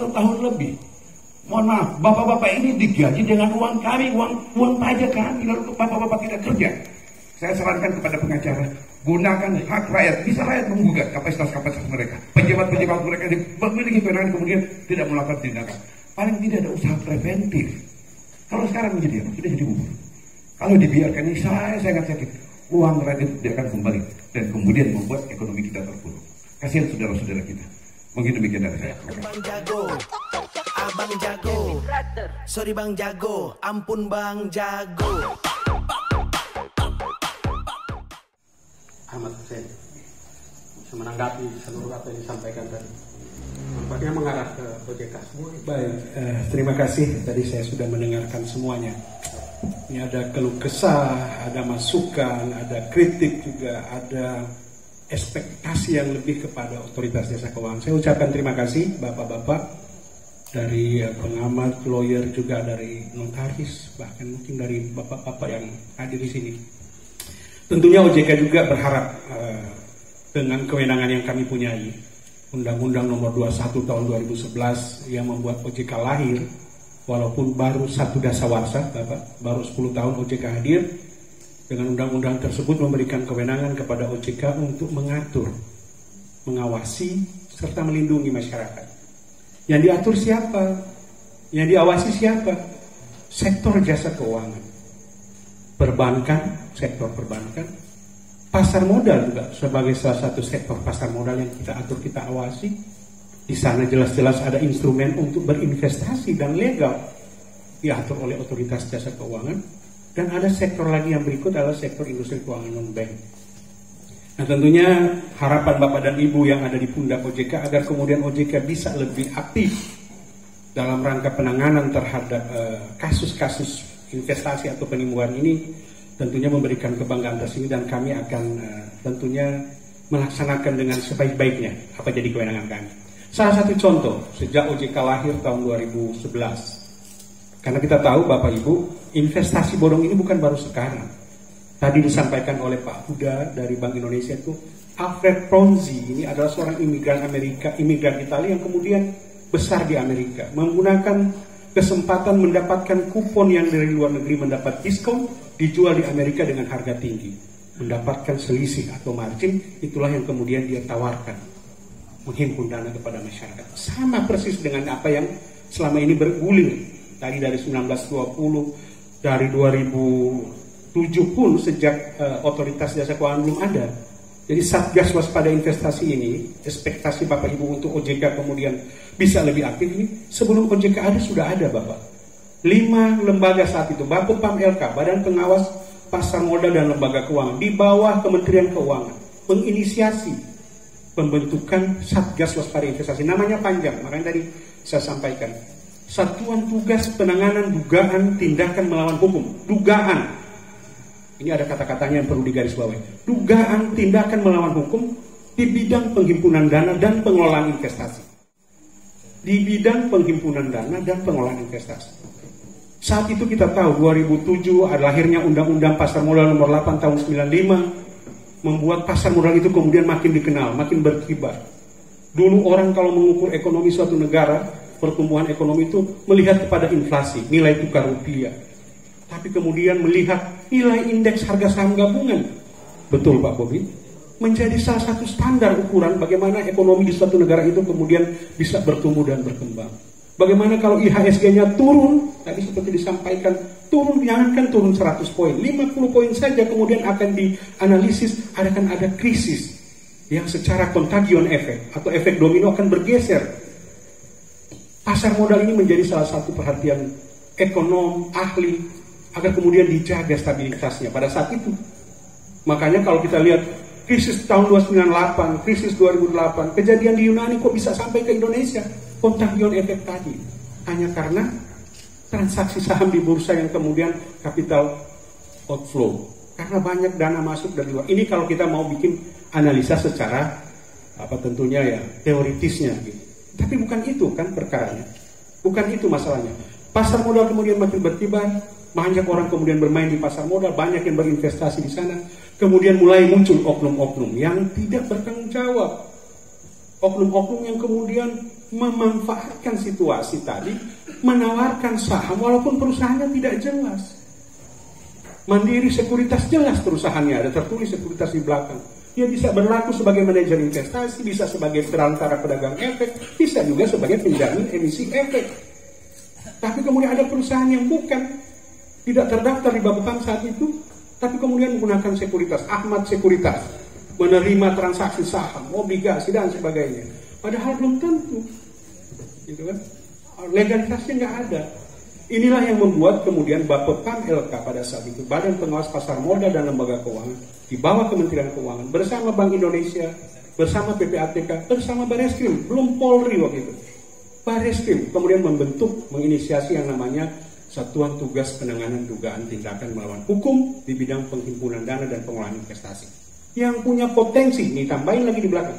tahun lebih. Mohon maaf, bapak-bapak ini digaji dengan uang kami, uang pajak kami, lalu bapak-bapak tidak kerja. Saya sarankan kepada pengacara, gunakan hak rakyat, bisa rakyat menggugat kapasitas mereka. Pejabat-pejabat mereka memiliki kewenangan kemudian tidak melakukan tindakan. Paling tidak ada usaha preventif. Kalau sekarang menjadi apa? Sudah jadi bubur. Kalau dibiarkan ini saya sangat sakit. Uang rakyat tidak akan kembali dan kemudian membuat ekonomi kita terpuruk. Kasihan saudara-saudara kita. Mungkin demikian dari saya. Bang jago, abang jago, sorry bang jago, ampun bang jago. Ahmad Hussein bisa menanggapi seluruh apa yang disampaikan tadi. Nampaknya mengarah ke OJK semua. Baik, terima kasih. Tadi saya sudah mendengarkan semuanya. Ini ada keluh kesah, ada masukan, ada kritik juga, ada ekspektasi yang lebih kepada otoritas jasa keuangan. Saya ucapkan terima kasih bapak-bapak dari pengamat, lawyer, juga dari notaris, bahkan mungkin dari bapak-bapak yang hadir di sini. Tentunya OJK juga berharap dengan kewenangan yang kami punyai, Undang-Undang Nomor 21 Tahun 2011 yang membuat OJK lahir, walaupun baru satu dasawarsa, Bapak, baru 10 tahun OJK hadir. Dengan undang-undang tersebut memberikan kewenangan kepada OJK untuk mengatur, mengawasi, serta melindungi masyarakat. Yang diatur siapa? Yang diawasi siapa? Sektor jasa keuangan, perbankan, sektor perbankan, pasar modal juga sebagai salah satu sektor pasar modal yang kita atur, kita awasi. Di sana jelas-jelas ada instrumen untuk berinvestasi dan legal diatur oleh otoritas jasa keuangan. Dan ada sektor lagi yang berikut adalah sektor industri keuangan non-bank. Nah tentunya harapan Bapak dan Ibu yang ada di pundak OJK agar kemudian OJK bisa lebih aktif dalam rangka penanganan terhadap kasus-kasus investasi atau penipuan ini, tentunya memberikan kebanggaan tersendiri, dan kami akan tentunya melaksanakan dengan sebaik-baiknya apa jadi kewenangan kami. Salah satu contoh, sejak OJK lahir tahun 2011, karena kita tahu Bapak Ibu, investasi bodong ini bukan baru sekarang. Tadi disampaikan oleh Pak Huda dari Bank Indonesia itu, Alfred Ponzi ini adalah seorang imigran Amerika, imigran Italia yang kemudian besar di Amerika, menggunakan kesempatan mendapatkan kupon yang dari luar negeri mendapat diskon, dijual di Amerika dengan harga tinggi, mendapatkan selisih atau margin. Itulah yang kemudian dia tawarkan, menghimpun dana kepada masyarakat. Sama persis dengan apa yang selama ini bergulir. Tadi dari 1920, dari 2007 pun sejak otoritas jasa keuangan belum ada. Jadi Satgas Waspada Investasi ini, ekspektasi Bapak Ibu untuk OJK kemudian bisa lebih aktif ini, sebelum OJK ada sudah ada Bapak. 5 lembaga saat itu, Bapepam LK, Badan Pengawas Pasar Modal dan Lembaga Keuangan, di bawah Kementerian Keuangan, menginisiasi pembentukan Satgas Waspada Investasi. Namanya panjang, makanya tadi saya sampaikan. Satuan Tugas Penanganan Dugaan Tindakan Melawan Hukum. Dugaan. Ini ada kata-katanya yang perlu digarisbawahi. Dugaan tindakan melawan hukum di bidang penghimpunan dana dan pengelolaan investasi. Di bidang penghimpunan dana dan pengelolaan investasi. Saat itu kita tahu 2007 ada lahirnya Undang-Undang Pasar Modal Nomor 8 Tahun 95, membuat pasar modal itu kemudian makin dikenal, makin berkibar. Dulu orang kalau mengukur ekonomi suatu negara, pertumbuhan ekonomi itu melihat kepada inflasi, nilai tukar rupiah. Tapi kemudian melihat nilai indeks harga saham gabungan. Betul Pak Bobi? Menjadi salah satu standar ukuran bagaimana ekonomi di suatu negara itu kemudian bisa bertumbuh dan berkembang. Bagaimana kalau IHSG-nya turun, tadi seperti disampaikan, turun, jangankan turun 100 poin, 50 poin saja kemudian akan dianalisis, akan ada krisis yang secara contagion effect atau efek domino akan bergeser. Pasar modal ini menjadi salah satu perhatian ekonom, ahli, agar kemudian dijaga stabilitasnya pada saat itu. Makanya kalau kita lihat krisis tahun 1998, krisis 2008, kejadian di Yunani kok bisa sampai ke Indonesia? Contagion effect tadi. Hanya karena transaksi saham di bursa yang kemudian capital outflow. Karena banyak dana masuk dari luar. Ini kalau kita mau bikin analisa secara tentunya ya teoritisnya gitu. Tapi bukan itu kan perkaranya. Bukan itu masalahnya. Pasar modal kemudian makin berkibar, banyak orang kemudian bermain di pasar modal, banyak yang berinvestasi di sana. Kemudian mulai muncul oknum-oknum yang tidak bertanggung jawab. Oknum-oknum yang kemudian memanfaatkan situasi tadi, menawarkan saham walaupun perusahaannya tidak jelas. Mandiri Sekuritas jelas perusahaannya, ada tertulis sekuritas di belakang. Dia bisa berlaku sebagai manajer investasi, bisa sebagai perantara pedagang efek, bisa juga sebagai penjamin emisi efek. Tapi kemudian ada perusahaan yang bukan, tidak terdaftar di Bapepam saat itu, tapi kemudian menggunakan sekuritas, Ahmad Sekuritas, menerima transaksi saham, obligasi dan sebagainya. Padahal belum tentu, gitu kan? Legalitasnya nggak ada. Inilah yang membuat kemudian Bapepam LK pada saat itu, Badan Pengawas Pasar Modal dan Lembaga Keuangan, di bawah Kementerian Keuangan, bersama Bank Indonesia, bersama PPATK, bersama Bareskrim, belum Polri waktu itu. Bareskrim kemudian membentuk, menginisiasi yang namanya Satuan Tugas Penanganan Dugaan Tindakan Melawan Hukum di bidang penghimpunan dana dan pengelolaan investasi. Yang punya potensi, ini tambahin lagi di belakang,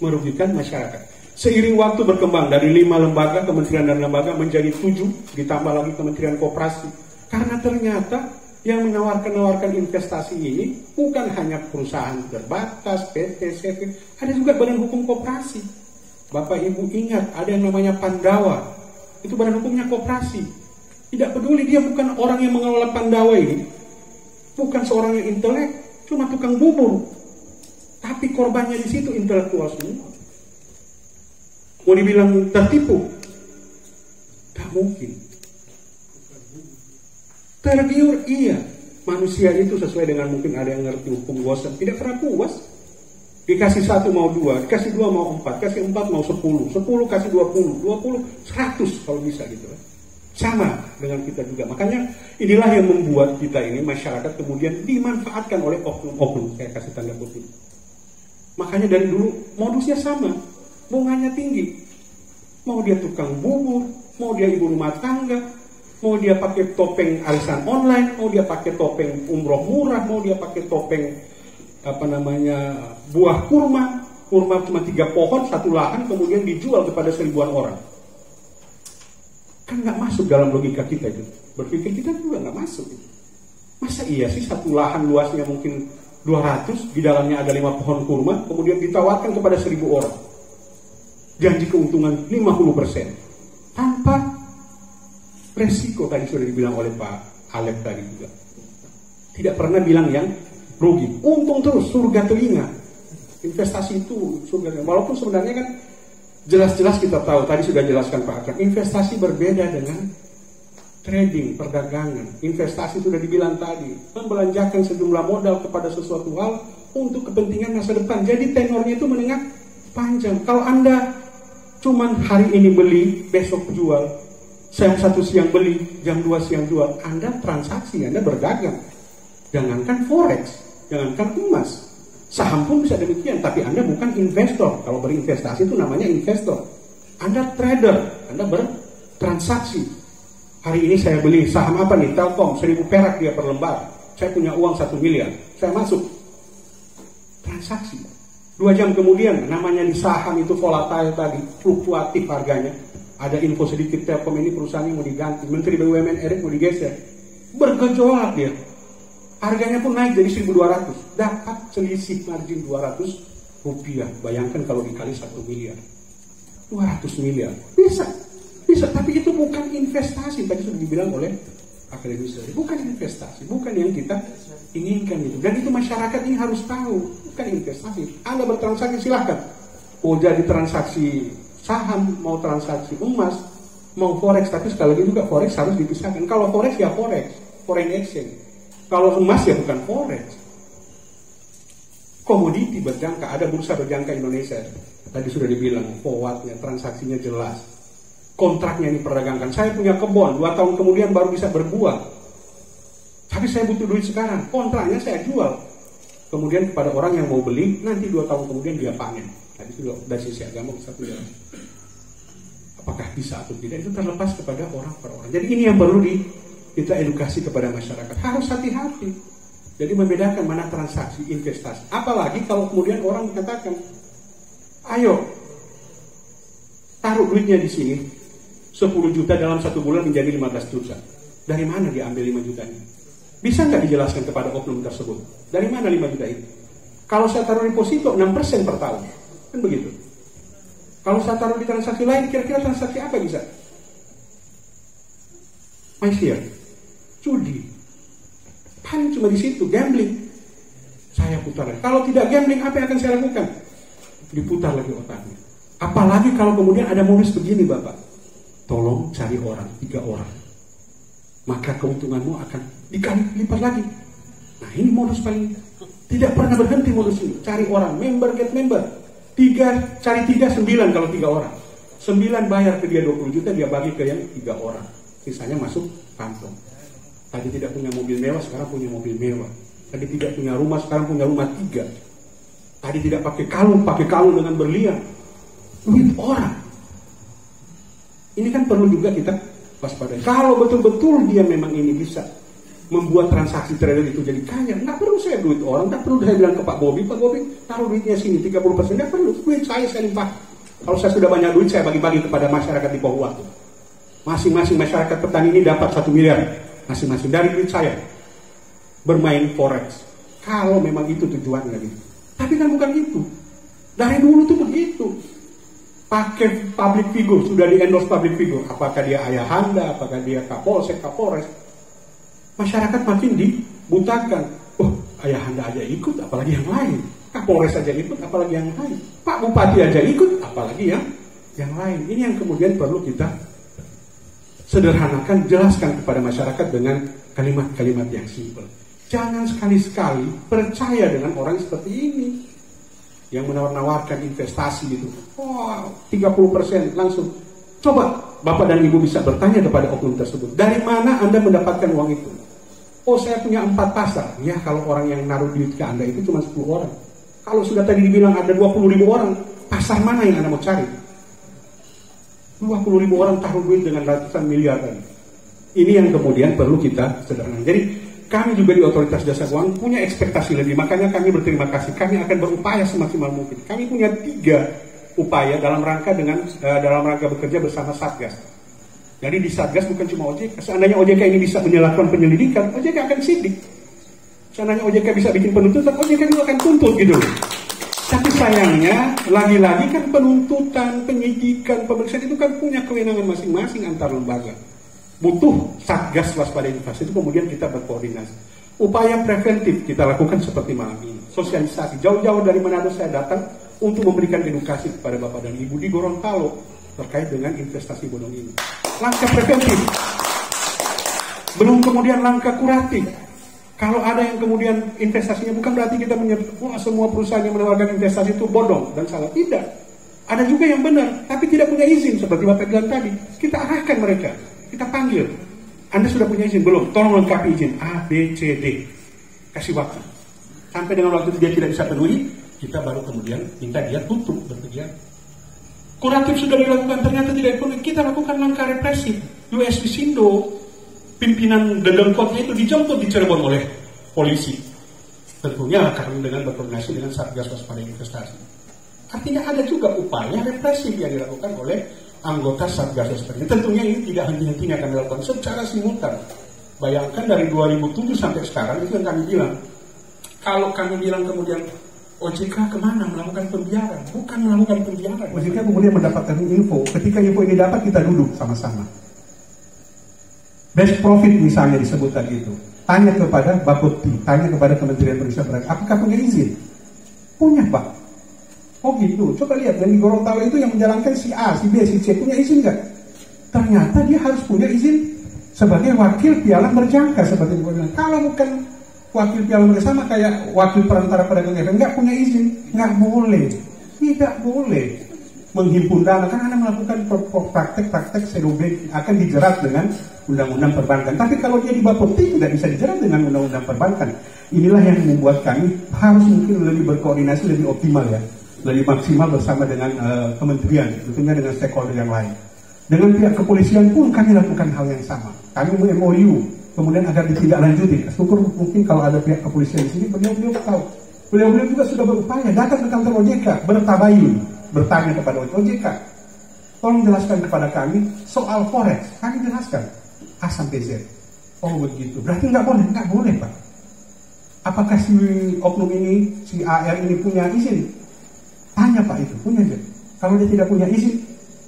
merugikan masyarakat. Seiring waktu berkembang dari 5 lembaga, kementerian dan lembaga menjadi 7, ditambah lagi Kementerian Koperasi. Karena ternyata yang menawarkan investasi ini bukan hanya perusahaan terbatas, PT, CV, ada juga badan hukum koperasi. Bapak Ibu ingat, ada yang namanya Pandawa, itu badan hukumnya koperasi. Tidak peduli dia bukan orang yang mengelola Pandawa ini, bukan seorang yang intelek, cuma tukang bubur. Tapi korbannya di situ intelektual semua. Mau dibilang tertipu? Tak mungkin. Tergiur, iya. Manusia itu sesuai dengan mungkin ada yang ngerti hukum Gaussian, tidak pernah puas. Dikasih 1 mau 2, dikasih 2 mau 4, kasih 4 mau 10, 10 kasih 20, 20, 100 kalau bisa gitu. Sama dengan kita juga. Makanya inilah yang membuat kita ini, masyarakat kemudian dimanfaatkan oleh oknum-oknum. Saya kasih tanda kutip. Makanya dari dulu modusnya sama. Bunganya tinggi, mau dia tukang bubur, mau dia ibu rumah tangga, mau dia pakai topeng arisan online, mau dia pakai topeng umroh murah, mau dia pakai topeng buah kurma cuma 3 pohon 1 lahan kemudian dijual kepada 1000-an orang. Kan nggak masuk dalam logika kita itu. Berpikir kita juga nggak masuk. Masa iya sih 1 lahan luasnya mungkin 200, di dalamnya ada 5 pohon kurma, kemudian ditawarkan kepada 1000 orang. Janji keuntungan 50% tanpa resiko, tadi sudah dibilang oleh Pak Alek tadi juga. Tidak pernah bilang yang rugi, untung terus, surga telinga. Investasi itu surga telinga. Walaupun sebenarnya kan jelas-jelas kita tahu, tadi sudah jelaskan Pak Akram, investasi berbeda dengan trading, perdagangan. Investasi sudah dibilang tadi, membelanjakan sejumlah modal kepada sesuatu hal untuk kepentingan masa depan. Jadi tenornya itu menengah panjang. Kalau Anda cuman hari ini beli, besok jual, jam 1 siang beli, jam 2 siang jual, Anda transaksi, Anda berdagang. Jangankan forex, jangankan emas, saham pun bisa demikian. Tapi Anda bukan investor. Kalau berinvestasi itu namanya investor. Anda trader, Anda bertransaksi. Hari ini saya beli saham apa nih? Telkom, 1000 perak dia per lembar. Saya punya uang 1 miliar, saya masuk. Transaksi. 2 jam kemudian, namanya di saham itu volatile tadi, fluktuatif harganya. Ada info sedikit, Telkom ini perusahaannya mau diganti, Menteri BUMN Erick mau digeser. Bergejolak dia. Harganya pun naik jadi 1.200. Dapat selisih margin 200 rupiah. Bayangkan kalau dikali 1 miliar. 200 miliar. Bisa, tapi itu bukan investasi. Tadi sudah dibilang oleh akademisi. Bukan investasi, bukan yang kita inginkan itu. Dan itu masyarakat ini harus tahu, bukan investasi. Anda bertransaksi silahkan. Mau jadi transaksi saham, mau transaksi emas, mau forex. Tapi sekali lagi juga forex harus dipisahkan. Kalau forex ya forex, foreign exchange. Kalau emas ya bukan forex. Komoditi berjangka, ada bursa berjangka Indonesia. Tadi sudah dibilang, forwardnya, transaksinya jelas. Kontraknya ini perdagangkan. Saya punya kebun, 2 tahun kemudian baru bisa berbuah. Tapi saya butuh duit sekarang, kontraknya saya jual. Kemudian kepada orang yang mau beli, nanti 2 tahun kemudian dia panen. Tadi sudah dari sisi agama bisa tidak. Apakah bisa atau tidak, itu terlepas kepada orang per orang. Jadi ini yang perlu kita edukasi kepada masyarakat. Harus hati-hati. Jadi membedakan mana transaksi, investasi. Apalagi kalau kemudian orang mengatakan, ayo, taruh duitnya di sini, 10 juta dalam 1 bulan menjadi 15 juta. Dari mana diambil 5 juta ini? Bisa nggak dijelaskan kepada oknum tersebut? Dari mana 5 juta itu? Kalau saya taruh deposito 6% per tahun, kan begitu. Kalau saya taruh di transaksi lain, kira-kira transaksi apa bisa? Maisiat, judi, paling cuma di situ, gambling. Saya putar lagi. Kalau tidak gambling, apa yang akan saya lakukan? Diputar lagi otaknya. Apalagi kalau kemudian ada modus begini, Bapak. Tolong cari orang, 3 orang. Maka keuntunganmu akan dikali lipat lagi. Nah, ini modus paling tidak pernah berhenti modus ini. Cari orang, member get member. 3, cari 3, 9 kalau 3 orang. 9 bayar ke dia 20 juta, dia bagi ke yang 3 orang. Sisanya masuk kantong. Tadi tidak punya mobil mewah, sekarang punya mobil mewah. Tadi tidak punya rumah, sekarang punya rumah 3. Tadi tidak pakai kalung dengan berlian. Duit orang. Ini kan perlu juga kita waspadai. Kalau betul-betul dia memang ini bisa membuat transaksi trader itu jadi kaya, nggak perlu saya duit orang, nggak perlu saya bilang ke Pak Bobi taruh duitnya sini 30%, nggak perlu, duit saya limpah. Kalau saya sudah banyak duit, saya bagi-bagi kepada masyarakat di bawah waktu. Masing-masing masyarakat petani ini dapat 1 miliar masing-masing dari duit saya bermain forex. Kalau memang itu tujuannya gitu. Tapi kan bukan itu. Dari dulu tuh begitu. Pakai public figure, sudah di endorse public figure. Apakah dia ayahanda, apakah dia kapolsek, kapolres. Masyarakat makin dibutakan. Oh, ayahanda aja ikut, apalagi yang lain. Kapolres aja ikut, apalagi yang lain. Pak Bupati aja ikut, apalagi yang lain. Ini yang kemudian perlu kita sederhanakan, jelaskan kepada masyarakat dengan kalimat-kalimat yang simpel. Jangan sekali-sekali percaya dengan orang seperti ini yang menawar-nawarkan investasi gitu. Oh, 30% langsung. Coba Bapak dan Ibu bisa bertanya kepada oknum tersebut. Dari mana Anda mendapatkan uang itu? Oh, saya punya 4 pasar. Ya, kalau orang yang naruh duit ke Anda itu cuma 10 orang. Kalau sudah tadi dibilang ada 20.000 orang, pasar mana yang Anda mau cari? 20.000 orang taruh duit dengan ratusan miliar tadi. Ini yang kemudian perlu kita sederhanakan. Jadi kami juga di Otoritas Jasa Keuangan punya ekspektasi lebih. Makanya kami berterima kasih. Kami akan berupaya semaksimal mungkin. Kami punya 3 upaya dalam rangka bekerja bersama Satgas. Jadi di Satgas bukan cuma OJK. Seandainya OJK ini bisa melakukan penyelidikan, OJK akan sidik. Seandainya OJK bisa bikin penuntutan, OJK juga akan tuntut gitu. Tapi sayangnya, lagi-lagi kan penuntutan, penyidikan, pemeriksaan itu kan punya kewenangan masing-masing antar lembaga. Butuh Satgas waspada investasi itu kemudian kita berkoordinasi. Upaya preventif kita lakukan seperti malam ini. Sosialisasi, jauh-jauh dari Manado saya datang untuk memberikan edukasi kepada Bapak dan Ibu di Gorontalo terkait dengan investasi bodong ini. Langkah preventif. Belum kemudian langkah kuratif. Kalau ada yang kemudian investasinya bukan berarti kita menyebut semua perusahaan yang menawarkan investasi itu bodong dan salah. Tidak. Ada juga yang benar, tapi tidak punya izin seperti Bapak bilang tadi. Kita arahkan mereka, kita panggil. Anda sudah punya izin belum? Tolong lengkapi izin A, B, C, D. Kasih waktu. Sampai dengan waktu itu dia tidak bisa penuhi, kita baru kemudian minta dia tutup berkegiatan. Kuratif sudah dilakukan, ternyata tidak penuhi. Kita lakukan langkah represif. US Visindo, pimpinan Dedengkotnya itu dijemput di Cirebon oleh polisi. Tentunya karena dengan berkoordinasi dengan Satgas Waspada Investasi. Artinya ada juga upaya represif yang dilakukan oleh anggota Satgas Waspada. Tentunya ini tidak henti-hentinya kami lakukan secara simultan. Bayangkan dari 2007 sampai sekarang itu yang kami bilang. Kalau kami bilang kemudian OJK kemana melakukan pembiaran? Bukan melakukan pembiaran. OJK kemudian mendapatkan info. Ketika info ini dapat, kita duduk sama-sama. Best profit misalnya disebut tadi itu. Tanya kepada Bapepti, tanya kepada Kementerian Perindustrian, apakah punya izin? Punya, Pak. Oh gitu, coba lihat yang di Gorontalo itu yang menjalankan si A, si B, si C punya izin nggak? Ternyata dia harus punya izin sebagai wakil pialang berjangka seperti yang bilang. Kalau bukan wakil pialang bersama kayak wakil perantara pedagang efek, nggak punya izin, nggak boleh, tidak boleh menghimpun dana. Kan Anda melakukan praktek-praktek sedobek akan dijerat dengan undang-undang perbankan. Tapi kalau dia di Bapepti tidak bisa dijerat dengan undang-undang perbankan. Inilah yang membuat kami harus mungkin lebih berkoordinasi, lebih optimal ya, lebih maksimal bersama dengan kementerian, tentunya dengan stakeholder yang lain. Dengan pihak kepolisian pun kami lakukan hal yang sama. Kami MOU, kemudian agar ditindaklanjuti. Syukur mungkin kalau ada pihak kepolisian di sini, beliau tahu. Beliau juga sudah berupaya datang ke kantor OJK, bertabayun, bertanya kepada OJK. Tolong jelaskan kepada kami soal forex. Kami jelaskan A sampai Z. Oh begitu. Berarti nggak boleh? Nggak boleh, Pak. Apakah si oknum ini, si AR ini punya izin? Tanya Pak itu, punya aja. Kalau dia tidak punya izin,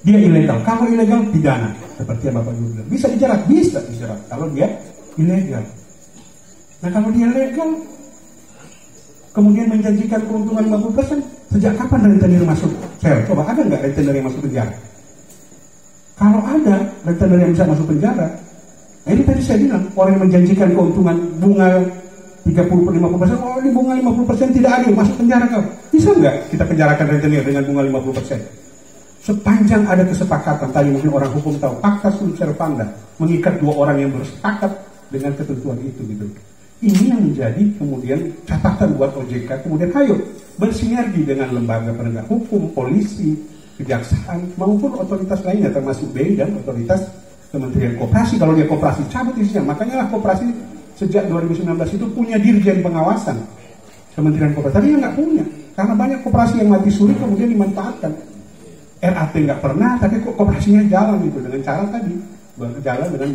dia ilegal. Kalau ilegal, pidana. Seperti yang Bapak Ibu bilang. Bisa dijerat? Bisa dijerat. Kalau dia ilegal. Nah kalau dia legal, kemudian menjanjikan keuntungan 50%, sejak kapan rentenir masuk sel? Coba ada nggak rentenir yang masuk penjara? Kalau ada rentenir yang bisa masuk penjara, nah ini tadi saya bilang, orang yang menjanjikan keuntungan bunga 30-50%, oh ini bunga 50% tidak adil, masuk penjara kau. Bisa nggak kita penjarakan rentenir dengan bunga 50%? Sepanjang ada kesepakatan, tadi mungkin orang hukum tahu, pacta sunt servanda, mengikat dua orang yang bersepakat dengan ketentuan itu gitu. Ini yang menjadi kemudian catatan buat OJK, kemudian ayo bersinergi dengan lembaga penegak hukum, polisi, kejaksaan, maupun otoritas lainnya termasuk BI dan otoritas Kementerian Koperasi. Kalau dia koperasi cabut isinya, makanya lah koperasi sejak 2019 itu punya dirjen pengawasan Kementerian Koperasi. Tadinya nggak punya, karena banyak koperasi yang mati suri kemudian dimanfaatkan. RAT nggak pernah, tapi kok koperasinya jalan gitu dengan cara tadi berjalan dengan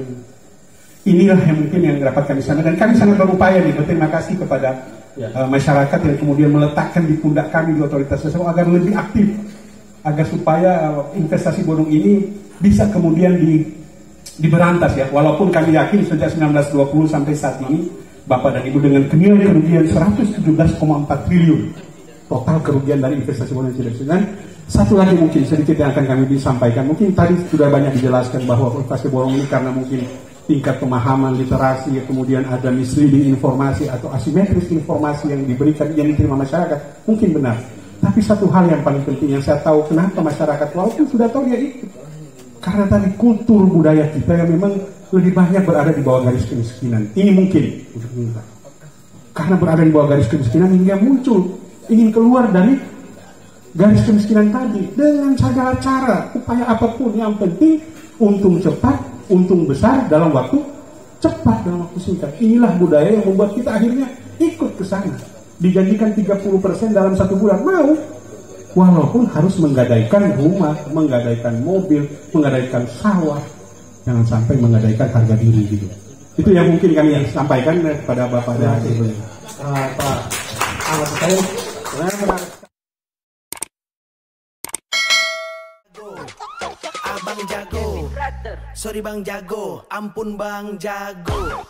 inilah yang mungkin yang didapatkan di sana, dan kami sangat berupaya nih. Berterima kasih kepada masyarakat yang kemudian meletakkan di pundak kami di otoritas tersebut agar lebih aktif, agar supaya investasi bodong ini bisa kemudian diberantas ya. Walaupun kami yakin sejak 1920 sampai saat ini Bapak dan Ibu dengan nilai kerugian 117,4 triliun total kerugian dari investasi bodong tidak sedang. Satu lagi mungkin sedikit yang akan kami disampaikan, mungkin tadi sudah banyak dijelaskan bahwa investasi bodong ini karena mungkin tingkat pemahaman literasi, kemudian ada misleading informasi atau asimetris informasi yang diberikan, yang diterima masyarakat, mungkin benar. Tapi satu hal yang paling penting yang saya tahu, kenapa masyarakat walaupun sudah tahu dia ikut, karena tadi kultur budaya kita yang memang lebih banyak berada di bawah garis kemiskinan. Ini mungkin untuk kita, karena berada di bawah garis kemiskinan hingga muncul ingin keluar dari garis kemiskinan tadi dengan segala cara, upaya apapun, yang penting untung cepat, untung besar dalam waktu cepat, dalam waktu singkat. Inilah budaya yang membuat kita akhirnya ikut ke sana. Dijanjikan 30% dalam 1 bulan, mau. Walaupun harus menggadaikan rumah, menggadaikan mobil, menggadaikan sawah. Jangan sampai menggadaikan harga diri gitu. Itu yang mungkin kami yang sampaikan kepada Bapak dan Ibu. Pak Ahmad Hussein, Abang jago, sorry bang jago, ampun bang jago.